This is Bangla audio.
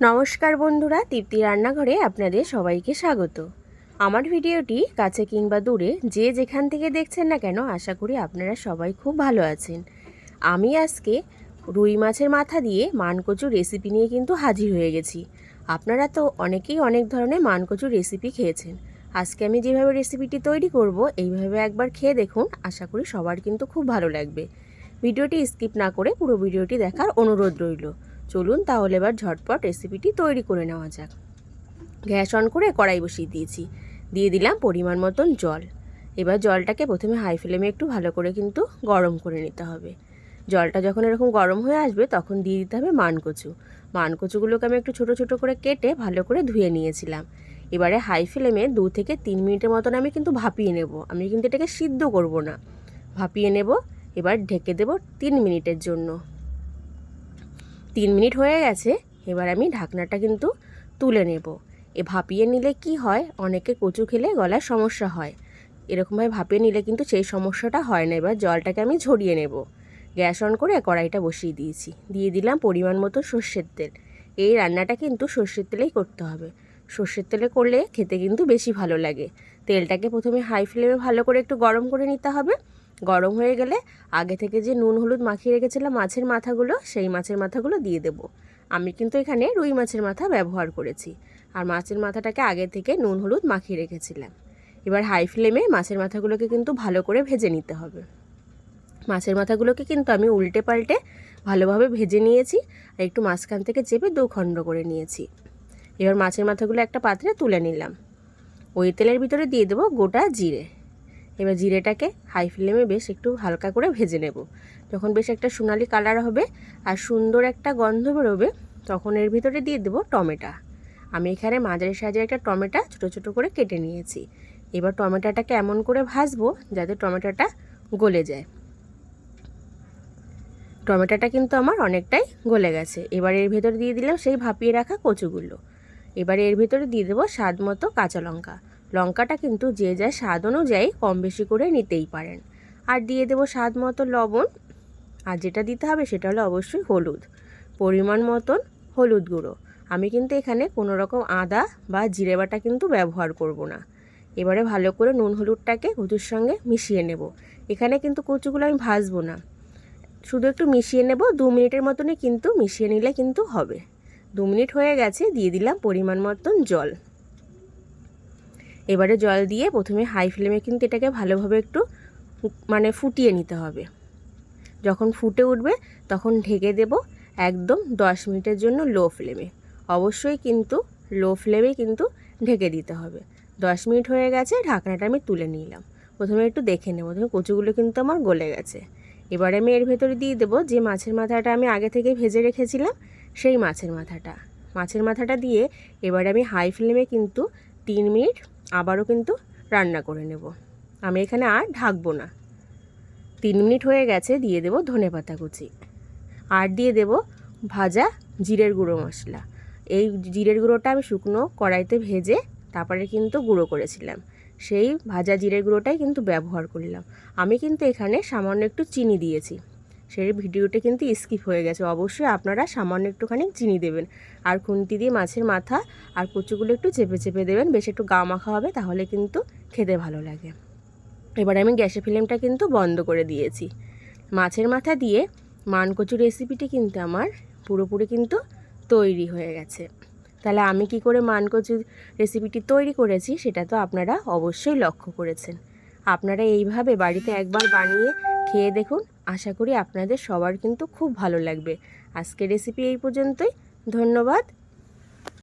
নমস্কার বন্ধুরা, তৃপ্তি রান্নাঘরে আপনাদের সবাইকে স্বাগত। আমার ভিডিওটি কাছে কিংবা দূরে যে যেখান থেকে দেখছেন না কেন, আশা করি আপনারা সবাই খুব ভালো আছেন। আমি আজকে রুই মাছের মাথা দিয়ে মানকচুর রেসিপি নিয়ে কিন্তু হাজির হয়ে গেছি। আপনারা তো অনেকেই অনেক ধরনের মানকচুর রেসিপি খেয়েছেন। আজকে আমি যেভাবে রেসিপিটি তৈরি করব, এইভাবে একবার খেয়ে দেখুন, আশা করি সবার কিন্তু খুব ভালো লাগবে। ভিডিওটি স্কিপ না করে পুরো ভিডিওটি দেখার অনুরোধ রইল। চলুন তাহলে এবার ঝটপট রেসিপিটি তৈরি করে নেওয়া যাক। গ্যাস অন করে কড়াই বসিয়ে দিয়েছি, দিয়ে দিলাম পরিমাণ মতন জল। এবার জলটাকে প্রথমে হাই ফ্লেমে একটু ভালো করে কিন্তু গরম করে নিতে হবে। জলটা যখন এরকম গরম হয়ে আসবে তখন দিয়ে দিতে হবে মানকচু। মানকচুগুলোকে আমি একটু ছোট ছোট করে কেটে ভালো করে ধুয়ে নিয়েছিলাম। এবারে হাই ফ্লেমে 2 থেকে 3 মিনিটের মতন আমি কিন্তু ভাপিয়ে নেব। আমি কিন্তু এটাকে সিদ্ধ করব না, ভাপিয়ে নেব। এবার ঢেকে দেব 3 মিনিটের জন্য। 3 মিনিট হয়ে গেছে। এবার আমি ঢাকনাটা কিন্তু তুলে নেব। ভাপিয়ে নিলে কি হয়, অনেকে কচু খেলে গলার সমস্যা হয়, এরকমভাবে ভাপিয়ে নিলে কিন্তু সেই সমস্যাটা হয় না। এবার জলটাকে আমি ঝরিয়ে নেব। গ্যাস অন করে কড়াইটা বসিয়ে দিয়েছি, দিয়ে দিলাম পরিমাণ মতো সর্ষের তেল। এই রান্নাটা কিন্তু সর্ষের তেলেই করতে হবে। সর্ষের তেলে করলে খেতে কিন্তু বেশি ভালো লাগে। তেলটাকে প্রথমে হাই ফ্লেমে ভালো করে একটু গরম করে নিতে হবে। গরম হয়ে গেলে আগে থেকে যে নুন হলুদ মাখিয়ে রেখেছিলাম মাছের মাথাগুলো, সেই মাছের মাথাগুলো দিয়ে দেব। আমি কিন্তু এখানে রুই মাছের মাথা ব্যবহার করেছি, আর মাছের মাথাটাকে আগে থেকে নুন হলুদ মাখিয়ে রেখেছিলাম। এবার হাই ফ্লেমে মাছের মাথাগুলোকে কিন্তু ভালো করে ভেজে নিতে হবে। মাছের মাথাগুলোকে কিন্তু আমি উল্টে পাল্টে ভালোভাবে ভেজে নিয়েছি, আর একটু মাঝখান থেকে চেপে 2 খণ্ড করে নিয়েছি। এবার মাছের মাথাগুলো একটা পাত্রে তুলে নিলাম। ওই তেলের ভিতরে দিয়ে দেবো গোটা জিরে। এবার জিরেটাকে হাই ফ্লেমে বেশ একটু হালকা করে ভেজে নেব। যখন বেশ একটা সোনালি কালার হবে আর সুন্দর একটা গন্ধ বেরোবে, তখন এর ভিতরে দিয়ে দেবো টমেটো। আমি এখানে মাঝারি সাইজের একটা টমেটো ছোটো ছোটো করে কেটে নিয়েছি। এবার টমেটোটাকে এমন করে ভাজবো যাতে টমেটোটা গলে যায়। টমেটোটা কিন্তু আমার অনেকটাই গলে গেছে। এবার এর ভেতরে দিয়ে দিলাম সেই ভাপিয়ে রাখা কচুগুলো। এবারে এর ভেতরে দিয়ে দেবো স্বাদ মতো কাঁচা লঙ্কা। লঙ্কাটা কিন্তু যে যা স্বাদ অনুযায়ী কম বেশি করে নিতেই পারেন। আর দিয়ে দেবো স্বাদ মতো লবণ। আর যেটা দিতে হবে সেটা হলো অবশ্যই হলুদ, পরিমাণ মতন হলুদ গুঁড়ো। আমি কিন্তু এখানে কোনো রকম আদা বা জিরে বাটা কিন্তু ব্যবহার করব না। এবারে ভালো করে নুন হলুদটাকে কচুর সঙ্গে মিশিয়ে নেব। এখানে কিন্তু কচুগুলো আমি ভাজবো না, শুধু একটু মিশিয়ে নেব। 2 মিনিটের মতনই কিন্তু মিশিয়ে নিলে কিন্তু হবে। 2 মিনিট হয়ে গেছে, দিয়ে দিলাম পরিমাণ মতন জল। এবারে জল দিয়ে প্রথমে হাই ফ্লেমে কিন্তু এটাকে ভালোভাবে একটু ফুটিয়ে নিতে হবে। যখন ফুটে উঠবে তখন ঢেকে দেব একদম 10 মিনিটের জন্য লো ফ্লেমে। অবশ্যই কিন্তু লো ফ্লেমে কিন্তু ঢেকে দিতে হবে। 10 মিনিট হয়ে গেছে, ঢাকনাটা আমি তুলে নিলাম। প্রথমে একটু দেখে নেব, প্রথমে কচুগুলো কিন্তু আমার গলে গেছে। এবারে আমি এর ভেতরে দিয়ে দেবো যে মাছের মাথাটা আমি আগে থেকে ভেজে রেখেছিলাম, সেই মাছের মাথাটা দিয়ে এবারে আমি হাই ফ্লেমে কিন্তু 3 মিনিট আবারও কিন্তু রান্না করে নেব। আমি এখানে আর ঢাকবো না। 3 মিনিট হয়ে গেছে, দিয়ে দেবো ধনেপাতা কুচি, আর দিয়ে দেব ভাজা জিরের গুঁড়ো মশলা। এই জিরের গুঁড়োটা আমি শুকনো কড়াইতে ভেজে তারপরে কিন্তু গুঁড়ো করেছিলাম, সেই ভাজা জিরের গুঁড়োটাই কিন্তু ব্যবহার করলাম। আমি কিন্তু এখানে সামান্য একটু চিনি দিয়েছি, সেই ভিডিওটা কিন্তু স্কিপ হয়ে গেছে। অবশ্যই আপনারা সামান্য একটুখানি চিনি দেবেন, আর খুন্তি দিয়ে মাছের মাথা আর কচুগুলো একটু চেপে চেপে দেবেন, বেশ একটু গা মাখা হবে, তাহলে কিন্তু খেতে ভালো লাগে। এবার আমি গ্যাসের ফ্লেমটা কিন্তু বন্ধ করে দিয়েছি। মাছের মাথা দিয়ে মানকচু রেসিপিটি কিন্তু আমার পুরোপুরি কিন্তু তৈরি হয়ে গেছে। তাহলে আমি কি করে মানকচু রেসিপিটি তৈরি করেছি সেটা তো আপনারা অবশ্যই লক্ষ্য করেছেন। আপনারা এইভাবে বাড়িতে একবার বানিয়ে খেয়ে দেখুন, আশা করি আপনাদের সবার কিন্তু খুব ভালো লাগবে। আজকের রেসিপি এই পর্যন্তই। ধন্যবাদ।